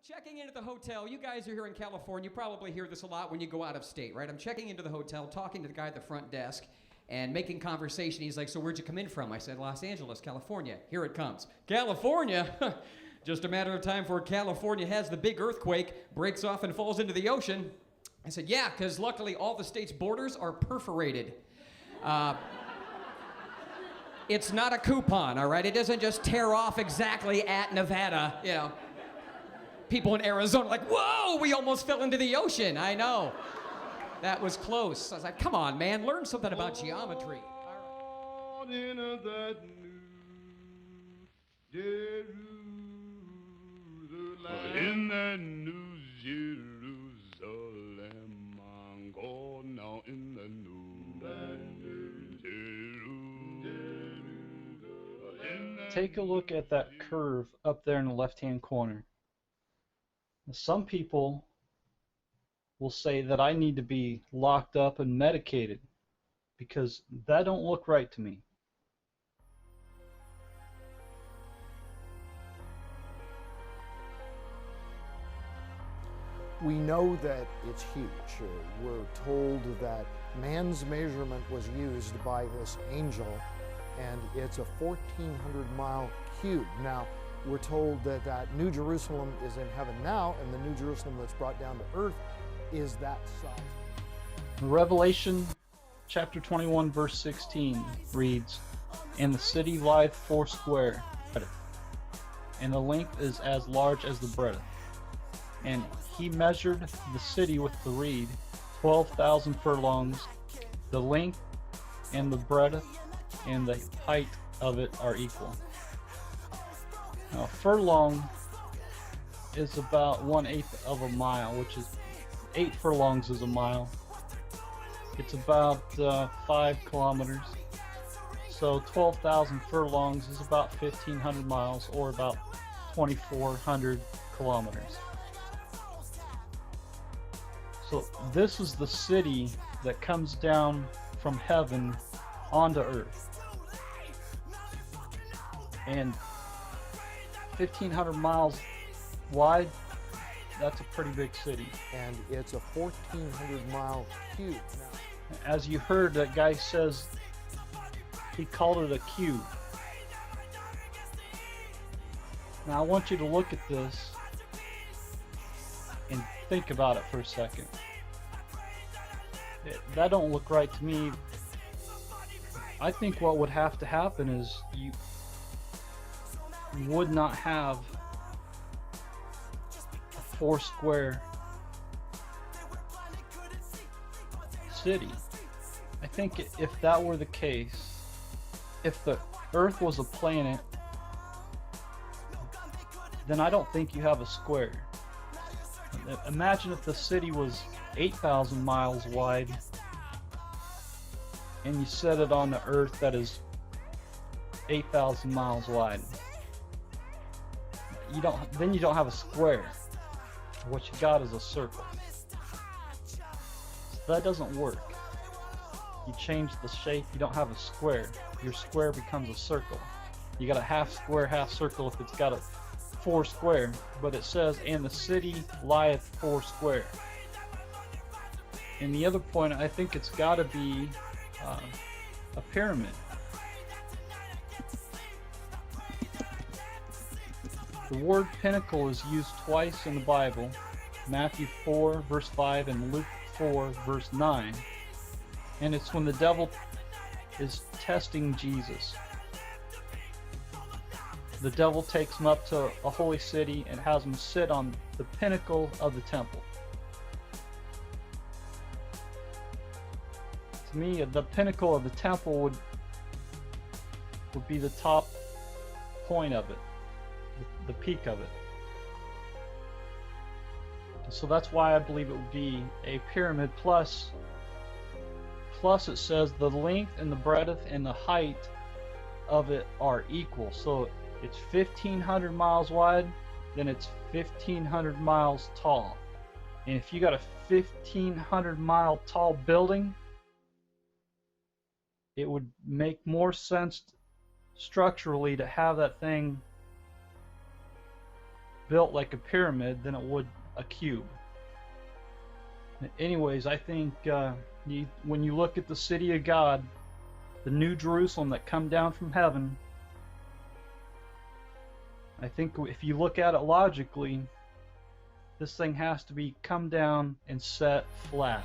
checking into the hotel. You guys are here in California. You probably hear this a lot when you go out of state, right? I'm checking into the hotel, talking to the guy at the front desk, and making conversation. He's like, so where'd you come in from? I said, Los Angeles, California. Here it comes. California? Just a matter of time before California has the big earthquake, breaks off and falls into the ocean. I said, yeah, because luckily all the state's borders are perforated. It's not a coupon, all right? It doesn't just tear off exactly at Nevada, you know. People in Arizona are like, whoa, we almost fell into the ocean. I know. That was close. I was like, come on, man, learn something about geometry. All right. In that New Jerusalem. In that New Jerusalem, I'm going now in the New Jerusalem. Take a look at that curve up there in the left-hand corner. Some people will say that I need to be locked up and medicated because that don't look right to me. We know that it's huge. We're told that man's measurement was used by this angel, and it's a 1,400-mile cube. Now, we're told that that New Jerusalem is in heaven now, and the New Jerusalem that's brought down to earth is that size. Revelation chapter 21 verse 16 reads, "And the city lieth foursquare, and the length is as large as the breadth. And he measured the city with the reed, 12,000 furlongs. The length and the breadth and the height of it are equal." Now, a furlong is about 1/8 of a mile, which is 8 furlongs is a mile. It's about 5 kilometers. So 12,000 furlongs is about 1,500 miles, or about 2,400 kilometers. So this is the city that comes down from heaven onto earth. And 1,500 miles wide, that's a pretty big city. And it's a 1,400-mile cube. Now, As you heard, that guy says he called it a cube. Now I want you to look at this and think about it for a second. That don't look right to me. I think what would have to happen is you would not have a foursquare city. I think if that were the case, if the Earth was a planet, then I don't think you have a square. Imagine if the city was 8,000 miles wide and you set it on the Earth that is 8,000 miles wide. Then you don't have a square. What you got is a circle. So that doesn't work. You change the shape, you don't have a square. Your square becomes a circle. You got a half square, half circle if it's got a four square, but it says, "And the city lieth foursquare." And the other point, I think it's got to be a pyramid. The word pinnacle is used twice in the Bible, Matthew 4 verse 5 and Luke 4 verse 9, and it's when the devil is testing Jesus. The devil takes him up to a holy city and has him sit on the pinnacle of the temple. To me, the pinnacle of the temple would be the top point of it, the peak of it. So that's why I believe it would be a pyramid. Plus it says the length and the breadth and the height of it are equal. So it's 1,500 miles wide, then it's 1,500 miles tall. And if you got a 1,500 mile tall building, it would make more sense structurally to have that thing built like a pyramid than it would a cube. Anyways, I think when you look at the city of God, the New Jerusalem that come down from heaven, I think if you look at it logically, this thing has to be come down and set flat.